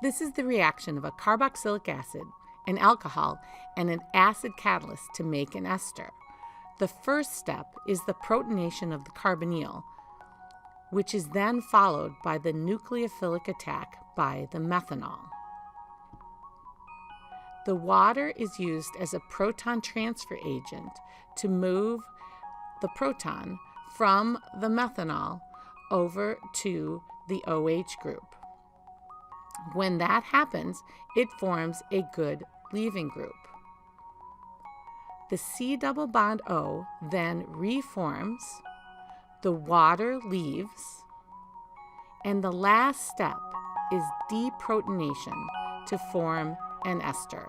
This is the reaction of a carboxylic acid, an alcohol, and an acid catalyst to make an ester. The first step is the protonation of the carbonyl, which is then followed by the nucleophilic attack by the methanol. The water is used as a proton transfer agent to move the proton from the methanol over to the OH group. When that happens, it forms a good leaving group. The C double bond O then reforms, the water leaves, and the last step is deprotonation to form an ester.